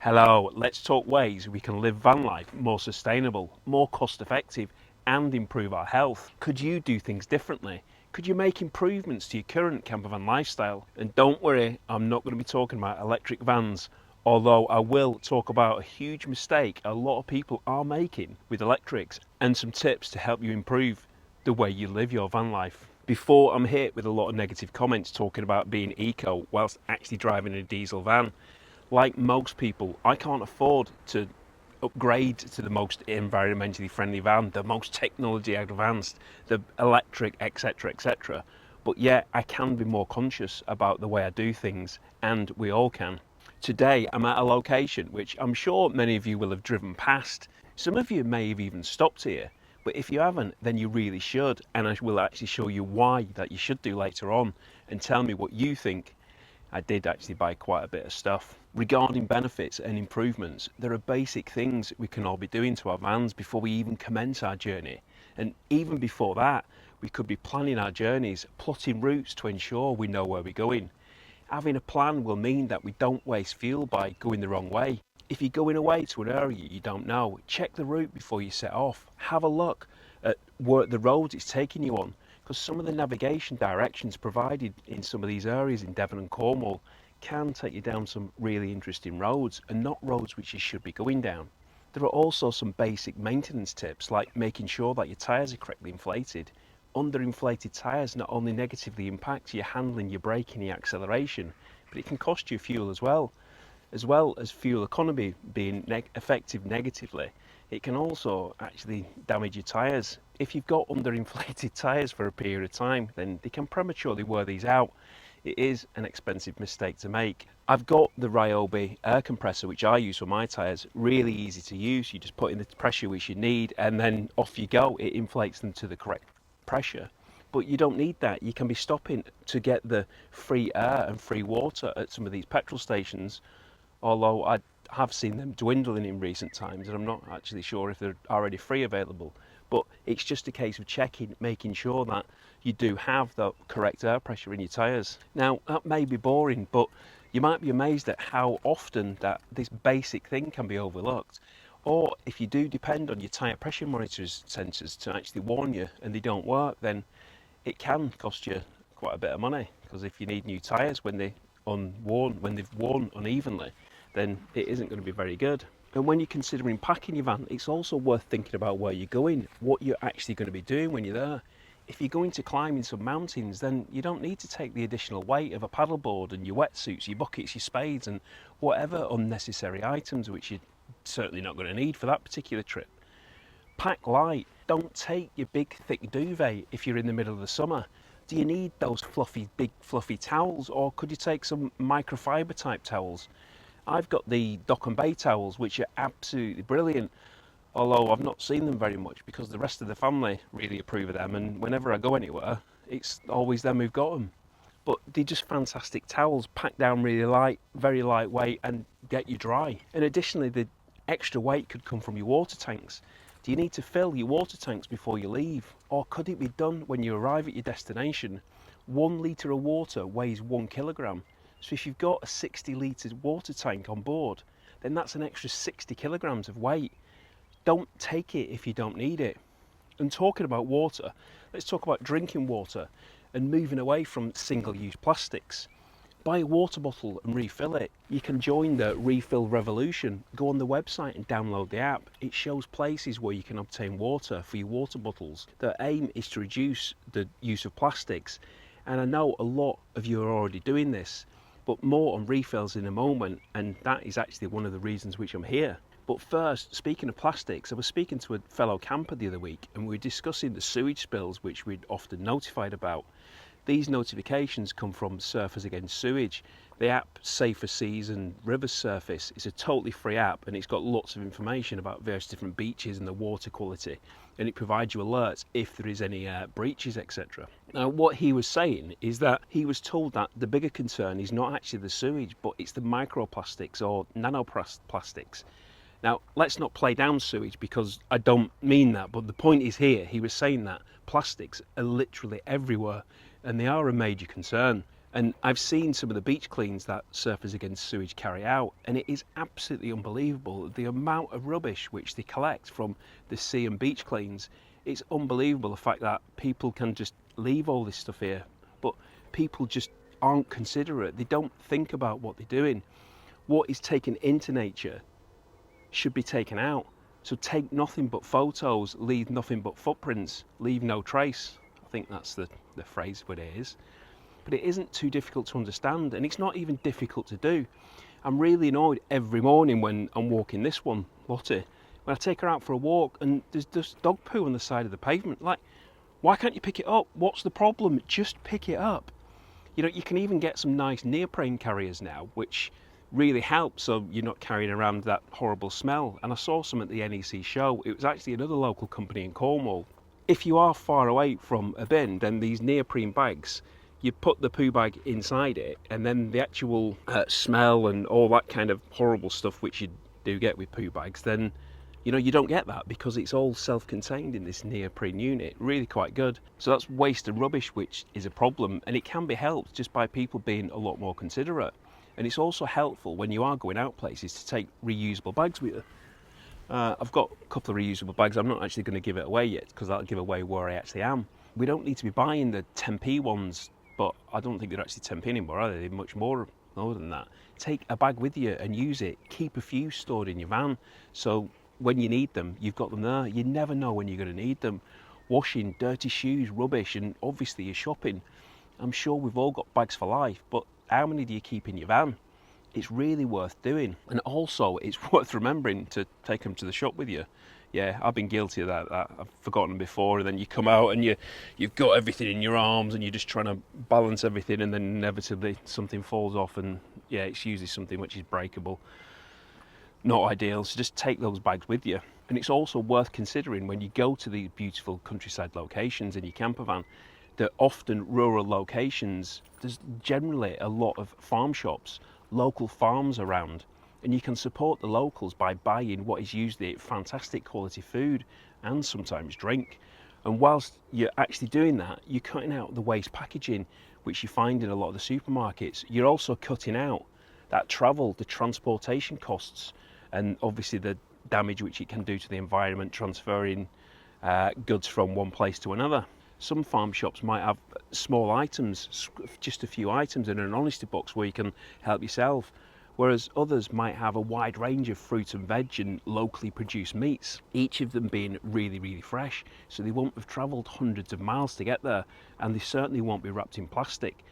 Hello, let's talk ways we can live van life more sustainable, more cost effective, and improve our health. Could you do things differently? Could you make improvements to your current camper van lifestyle? And don't worry, I'm not going to be talking about electric vans, although I will talk about a huge mistake a lot of people are making with electrics and some tips to help you improve the way you live your van life. Before I'm hit with a lot of negative comments talking about being eco whilst actually driving a diesel van, like most people, I can't afford to upgrade to the most environmentally friendly van, the most technology advanced, the electric, etc., etc. But yet, I can be more conscious about the way I do things, and we all can. Today, I'm at a location which I'm sure many of you will have driven past. Some of you may have even stopped here, but if you haven't, then you really should, and I will actually show you why that you should do later on, and tell me what you think. I did actually buy quite a bit of stuff. Regarding benefits and improvements, there are basic things we can all be doing to our vans before we even commence our journey. And even before that, we could be planning our journeys, plotting routes to ensure we know where we're going. Having a plan will mean that we don't waste fuel by going the wrong way. If you're going away to an area you don't know, check the route before you set off. Have a look at the roads it's taking you on, because some of the navigation directions provided in some of these areas in Devon and Cornwall can take you down some really interesting roads and not roads which you should be going down. There are also some basic maintenance tips like making sure that your tyres are correctly inflated. Underinflated tyres not only negatively impact your handling, your braking, your acceleration, but it can cost you fuel as well as fuel economy being affected negatively. It can also actually damage your tyres. If you've got underinflated tyres for a period of time, then they can prematurely wear these out. It is an expensive mistake to make. I've got the Ryobi air compressor, which I use for my tyres. Really easy to use. You just put in the pressure which you need and then off you go. It inflates them to the correct pressure. But you don't need that. You can be stopping to get the free air and free water at some of these petrol stations, although I have seen them dwindling in recent times and I'm not actually sure if they're already free available. But it's just a case of checking, making sure that you do have the correct air pressure in your tyres. Now, that may be boring, but you might be amazed at how often that this basic thing can be overlooked. Or if you do depend on your tyre pressure monitors sensors to actually warn you and they don't work, then it can cost you quite a bit of money, because if you need new tyres when they've worn unevenly, then it isn't going to be very good. And when you're considering packing your van, it's also worth thinking about where you're going, what you're actually going to be doing when you're there. If you're going to climbing some mountains, then you don't need to take the additional weight of a paddleboard and your wetsuits, your buckets, your spades, and whatever unnecessary items which you're certainly not going to need for that particular trip. Pack light. Don't take your big thick duvet if you're in the middle of the summer. Do you need those big fluffy towels, or could you take some microfiber type towels? I've got the Dock and Bay towels, which are absolutely brilliant, although I've not seen them very much because the rest of the family really approve of them, and whenever I go anywhere, it's always them who've got them. But they're just fantastic towels, packed down really light, very lightweight, and get you dry. And additionally, the extra weight could come from your water tanks. Do you need to fill your water tanks before you leave, or could it be done when you arrive at your destination? 1 litre of water weighs 1 kilogram. So if you've got a 60 litre water tank on board, then that's an extra 60 kilograms of weight. Don't take it if you don't need it. And talking about water, let's talk about drinking water and moving away from single-use plastics. Buy a water bottle and refill it. You can join the refill revolution. Go on the website and download the app. It shows places where you can obtain water for your water bottles. The aim is to reduce the use of plastics, and I know a lot of you are already doing this, but more on refills in a moment, and that is actually one of the reasons which I'm here. But first, speaking of plastics, I was speaking to a fellow camper the other week and we were discussing the sewage spills which we'd often notified about. These notifications come from Surfers Against Sewage. The app Safer Seas and Rivers Surface is a totally free app, and it's got lots of information about various different beaches and the water quality, and it provides you alerts if there is any breaches, etc. Now, what he was saying is that he was told that the bigger concern is not actually the sewage, but it's the microplastics or nanoplastics. Now, let's not play down sewage, because I don't mean that, but the point is here, he was saying that plastics are literally everywhere and they are a major concern. And I've seen some of the beach cleans that Surfers Against Sewage carry out, and it is absolutely unbelievable the amount of rubbish which they collect from the sea and beach cleans. It's unbelievable the fact that people can just leave all this stuff here, but people just aren't considerate. They don't think about what they're doing. What is taken into nature should be taken out. So take nothing but photos, leave nothing but footprints, leave no trace. I think that's the phrase, what it is. But it isn't too difficult to understand, and it's not even difficult to do. I'm really annoyed every morning when I'm walking this one, Lottie, when I take her out for a walk and there's just dog poo on the side of the pavement. Like, why can't you pick it up? What's the problem? Just pick it up. You know, you can even get some nice neoprene carriers now, which really help, so you're not carrying around that horrible smell. And I saw some at the NEC show. It was actually another local company in Cornwall. If you are far away from a bin, then these neoprene bags, you put the poo bag inside it, and then the actual smell and all that kind of horrible stuff which you do get with poo bags, then you know you don't get that because it's all self-contained in this neoprene unit. Really quite good. So that's waste and rubbish, which is a problem, and it can be helped just by people being a lot more considerate. And it's also helpful when you are going out places to take reusable bags with you. I've got a couple of reusable bags. I'm not actually going to give it away yet because that'll give away where I actually am. We don't need to be buying the 10p ones, but I don't think they're actually 10p anymore, are they? They're much more than that. Take a bag with you and use it. Keep a few stored in your van, so when you need them, you've got them there. You never know when you're going to need them. Washing, dirty shoes, rubbish, and obviously your shopping. I'm sure we've all got bags for life, but how many do you keep in your van? It's really worth doing. And also, it's worth remembering to take them to the shop with you. Yeah, I've been guilty of that. I've forgotten before, and then you come out and you've got everything in your arms and you're just trying to balance everything, and then inevitably something falls off, and yeah, it's usually something which is breakable. Not ideal, so just take those bags with you. And it's also worth considering when you go to these beautiful countryside locations in your camper van, that often rural locations, there's generally a lot of farm shops, local farms around, and you can support the locals by buying what is usually fantastic quality food and sometimes drink. And whilst you're actually doing that, you're cutting out the waste packaging which you find in a lot of the supermarkets. You're also cutting out that travel, the transportation costs, and obviously the damage which it can do to the environment, transferring goods from one place to another. Some farm shops might have small items, just a few items in an honesty box where you can help yourself, whereas others might have a wide range of fruit and veg and locally produced meats, each of them being really, really fresh, so they won't have travelled hundreds of miles to get there, and they certainly won't be wrapped in plastic.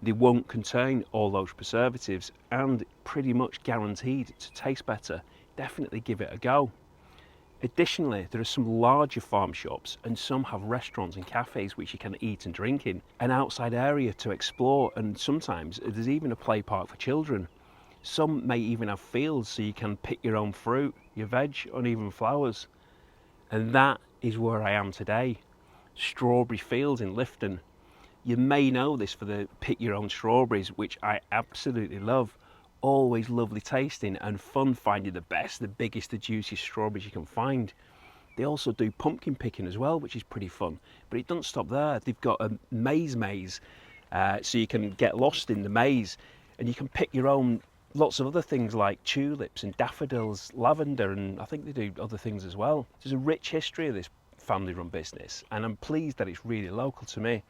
They won't contain all those preservatives, and pretty much guaranteed to taste better. Definitely give it a go. Additionally, there are some larger farm shops, and some have restaurants and cafes which you can eat and drink in, an outside area to explore, and sometimes there's even a play park for children. Some may even have fields so you can pick your own fruit, your veg, and even flowers. And that is where I am today. Strawberry fields in Lifton. You may know this for the pick your own strawberries, which I absolutely love. Always lovely tasting and fun finding the best, the biggest, the juiciest strawberries you can find. They also do pumpkin picking as well, which is pretty fun. But it doesn't stop there. They've got a maze, so you can get lost in the maze and you can pick your own lots of other things like tulips and daffodils, lavender, and I think they do other things as well. There's a rich history of this family-run business, and I'm pleased that it's really local to me.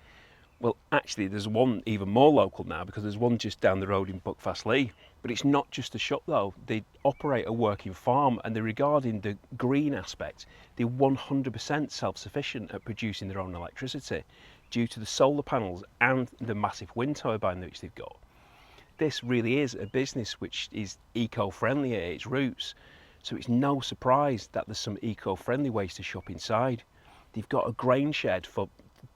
Well, actually, there's one even more local now because there's one just down the road in Buckfastleigh. But it's not just a shop though. They operate a working farm, and they're regarding the green aspect. They're 100% self-sufficient at producing their own electricity due to the solar panels and the massive wind turbine which they've got. This really is a business which is eco-friendly at its roots. So it's no surprise that there's some eco-friendly ways to shop inside. They've got a grain shed for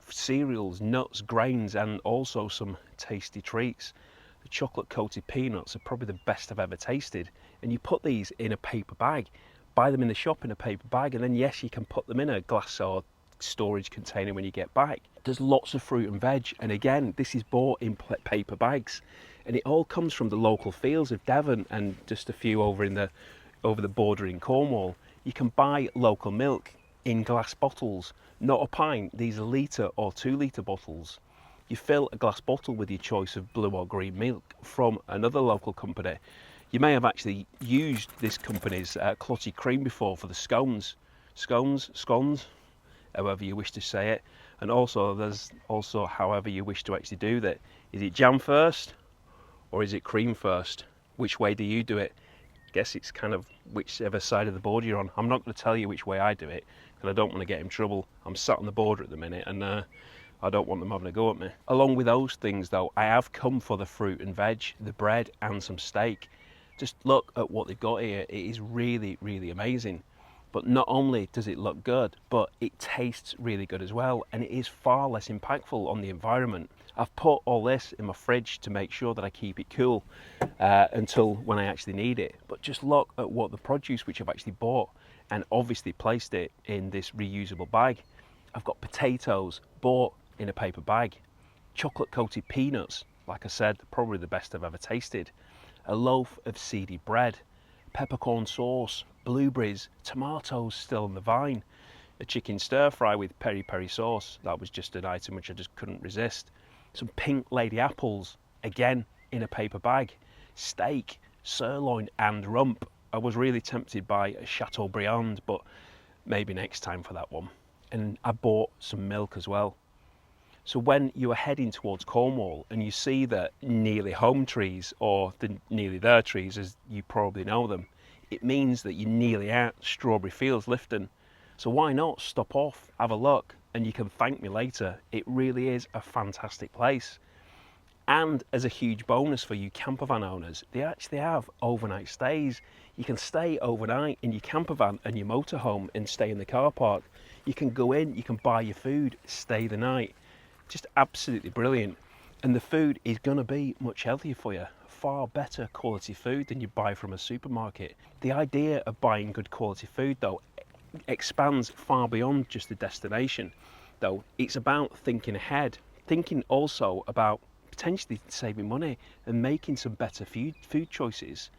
cereals, nuts, grains, and also some tasty treats. The chocolate coated peanuts are probably the best I've ever tasted, and you put these in a paper bag, buy them in the shop in a paper bag, and then yes, you can put them in a glass or storage container when you get back. There's lots of fruit and veg, and again, this is bought in paper bags, and it all comes from the local fields of Devon and just a few over the border in Cornwall. You can buy local milk in glass bottles, not a pint. These are litre or 2 litre bottles. You fill a glass bottle with your choice of blue or green milk from another local company. You may have actually used this company's clotted cream before for the scones, however you wish to say it. And also there's also however you wish to actually do that. Is it jam first or is it cream first? Which way do you do it? Guess it's kind of whichever side of the board you're on. I'm not going to tell you which way I do it because I don't want to get in trouble. I'm sat on the border at the minute and I don't want them having a go at me. Along with those things though, I have come for the fruit and veg, the bread and some steak. Just look at what they've got here. It is really, really amazing. But not only does it look good, but it tastes really good as well, and it is far less impactful on the environment. I've put all this in my fridge to make sure that I keep it cool until when I actually need it. But just look at what the produce which I've actually bought and obviously placed it in this reusable bag. I've got potatoes bought in a paper bag, chocolate coated peanuts, like I said, probably the best I've ever tasted, a loaf of seedy bread, peppercorn sauce, blueberries, tomatoes still on the vine, a chicken stir fry with peri peri sauce, that was just an item which I just couldn't resist, some pink lady apples, again in a paper bag, steak, sirloin and rump. I was really tempted by a Chateaubriand, but maybe next time for that one. And I bought some milk as well. So when you are heading towards Cornwall and you see the nearly home trees, or the nearly there trees as you probably know them, it means that you're nearly at Strawberry Fields, Lifton. So why not stop off, have a look, and you can thank me later. It really is a fantastic place. And as a huge bonus for you camper van owners, they actually have overnight stays. You can stay overnight in your camper van and your motorhome and stay in the car park. You can go in, you can buy your food, stay the night. Just absolutely brilliant. And the food is going to be much healthier for you. Far better quality food than you buy from a supermarket. The idea of buying good quality food though expands far beyond just the destination. Though it's about thinking ahead, thinking also about potentially saving money and making some better food choices.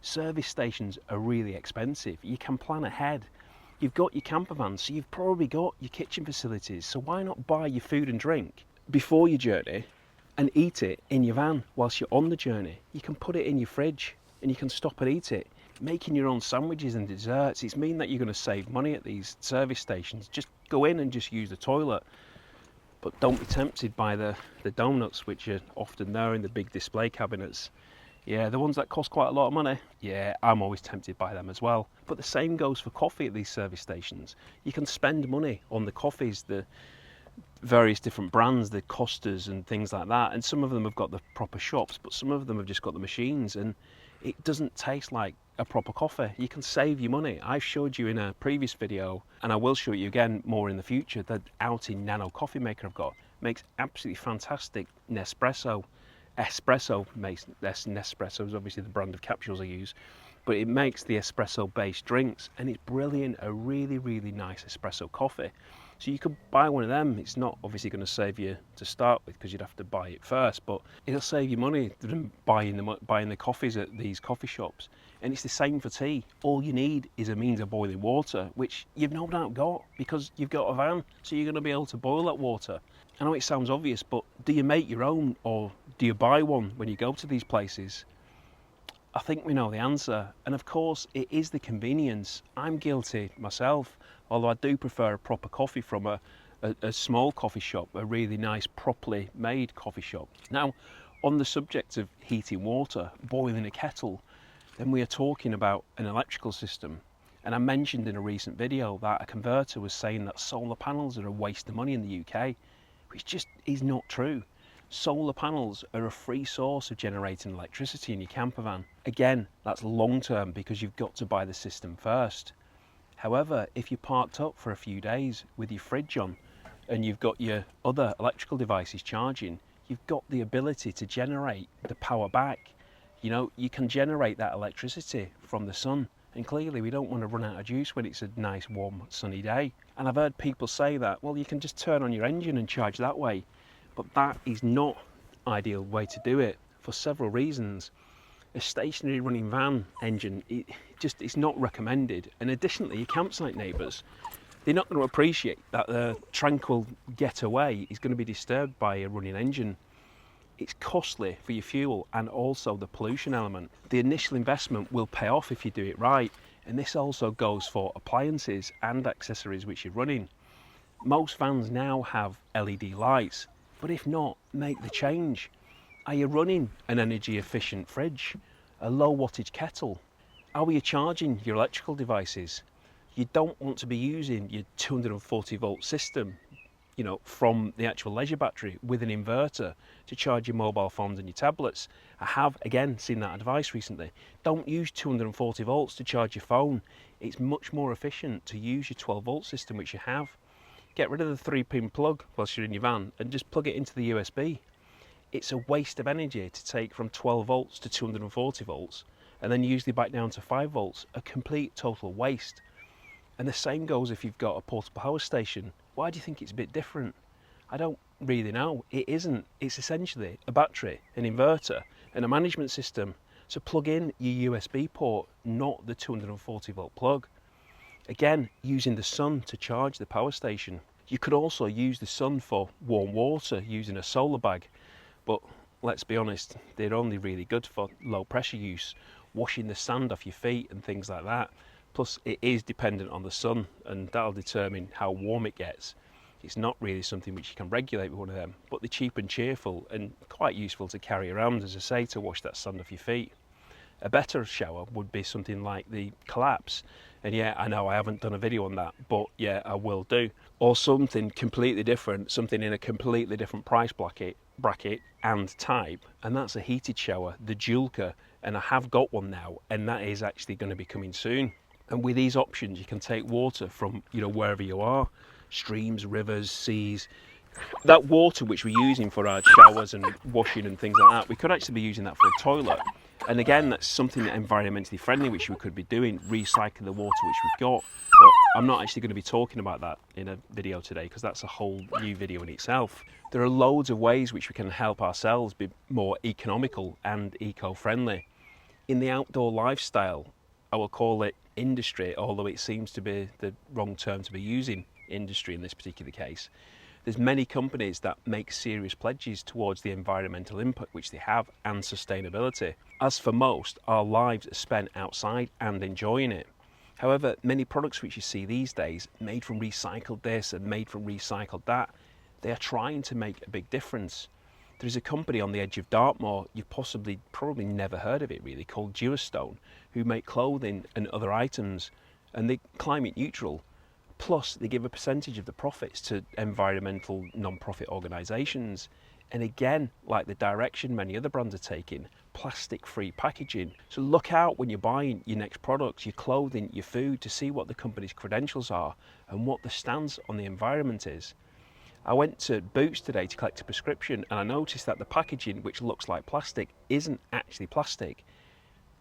Service stations are really expensive. You can plan ahead. You've got your camper van, so you've probably got your kitchen facilities. So why not buy your food and drink before your journey and eat it in your van whilst you're on the journey? You can put it in your fridge and you can stop and eat it. Making your own sandwiches and desserts, it's mean that you're going to save money at these service stations. Just go in and just use the toilet. But don't be tempted by the donuts, which are often there in the big display cabinets. Yeah, the ones that cost quite a lot of money. Yeah, I'm always tempted by them as well. But the same goes for coffee at these service stations. You can spend money on the coffees, the various different brands, the Costas and things like that. And some of them have got the proper shops, but some of them have just got the machines. And it doesn't taste like a proper coffee. You can save your money. I've showed you in a previous video, and I will show you again more in the future, the Outing Nano coffee maker I've got. Makes absolutely fantastic Nespresso. Nespresso is obviously the brand of capsules I use, but it makes the espresso based drinks, and it's brilliant. A really, really nice espresso coffee. So you could buy one of them. It's not obviously going to save you to start with because you'd have to buy it first, but it'll save you money than buying the coffees at these coffee shops. And it's the same for tea. All you need is a means of boiling water, which you've no doubt got because you've got a van, so you're going to be able to boil that water. I know it sounds obvious, but do you make your own or do you buy one when you go to these places? I think we know the answer. And of course, it is the convenience. I'm guilty myself, although I do prefer a proper coffee from a small coffee shop, a really nice, properly made coffee shop. Now, on the subject of heating water, boiling a kettle, then we are talking about an electrical system. And I mentioned in a recent video that a converter was saying that solar panels are a waste of money in the UK, which just is not true. Solar panels are a free source of generating electricity in your camper van. Again, that's long term because you've got to buy the system first. However, if you're parked up for a few days with your fridge on and you've got your other electrical devices charging, you've got the ability to generate the power back. You know, you can generate that electricity from the sun. And clearly we don't want to run out of juice when it's a nice warm sunny day. And I've heard people say that, well, you can just turn on your engine and charge that way. But that is not the ideal way to do it for several reasons. A stationary running van engine, it's not recommended. And additionally, your campsite neighbours, They're not going to appreciate that the tranquil getaway is going to be disturbed by a running engine. It's costly for your fuel and also the pollution element. The initial investment will pay off if you do it right, and this also goes for appliances and accessories which you're running. Most vans now have LED lights, but if not, make the change. Are you running an energy efficient fridge, a low wattage kettle? How are you charging your electrical devices? You don't want to be using your 240 volt system, from the actual leisure battery with an inverter to charge your mobile phones and your tablets. I have again seen that advice recently. Don't use 240 volts to charge your phone. It's much more efficient to use your 12 volt system which you have. Get rid of the 3-pin plug whilst you're in your van and just plug it into the USB. It's a waste of energy to take from 12 volts to 240 volts and then usually back down to 5 volts, a complete total waste. And the same goes if you've got a portable power station. Why do you think it's a bit different? I don't really know. It isn't. It's essentially a battery, an inverter, and a management system. So plug in your USB port, not the 240 volt plug. Again, using the sun to charge the power station. You could also use the sun for warm water using a solar bag, but let's be honest, they're only really good for low pressure use, washing the sand off your feet and things like that. Plus it is dependent on the sun and that'll determine how warm it gets. It's not really something which you can regulate with one of them, but they're cheap and cheerful and quite useful to carry around, as I say, to wash that sand off your feet. A better shower would be something like the Collapse, and yeah, I know I haven't done a video on that, but yeah, I will do. Or something completely different, something in a completely different price bracket and type, and that's a heated shower, the Julka, and I have got one now, and that is actually going to be coming soon. And with these options, you can take water from wherever you are, streams, rivers, seas. That water which we're using for our showers and washing and things like that, we could actually be using that for a toilet. And again, that's something environmentally friendly which we could be doing, recycling the water which we've got. But I'm not actually going to be talking about that in a video today because that's a whole new video in itself. There are loads of ways which we can help ourselves be more economical and eco-friendly. In the outdoor lifestyle, I will call it industry, although it seems to be the wrong term to be using, industry in this particular case. There's many companies that make serious pledges towards the environmental impact which they have and sustainability. As for most, our lives are spent outside and enjoying it. However, many products which you see these days, made from recycled this and made from recycled that, they are trying to make a big difference. There's a company on the edge of Dartmoor, you've probably never heard of it really, called Durastone, who make clothing and other items, and they're climate neutral. Plus, they give a percentage of the profits to environmental non-profit organisations. And again, like the direction many other brands are taking, plastic-free packaging. So look out when you're buying your next products, your clothing, your food, to see what the company's credentials are and what the stance on the environment is. I went to Boots today to collect a prescription and I noticed that the packaging, which looks like plastic, isn't actually plastic.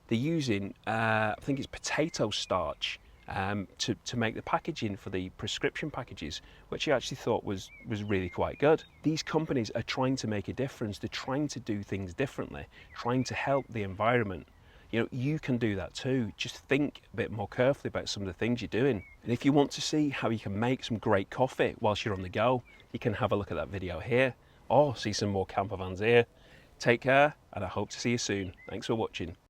They're using, I think it's potato starch, to make the packaging for the prescription packages, which I actually thought was really quite good. These companies are trying to make a difference. They're trying to do things differently, trying to help the environment. You can do that too. Just think a bit more carefully about some of the things you're doing. And if you want to see how you can make some great coffee whilst you're on the go, you can have a look at that video here or see some more camper vans here. Take care, and I hope to see you soon. Thanks for watching.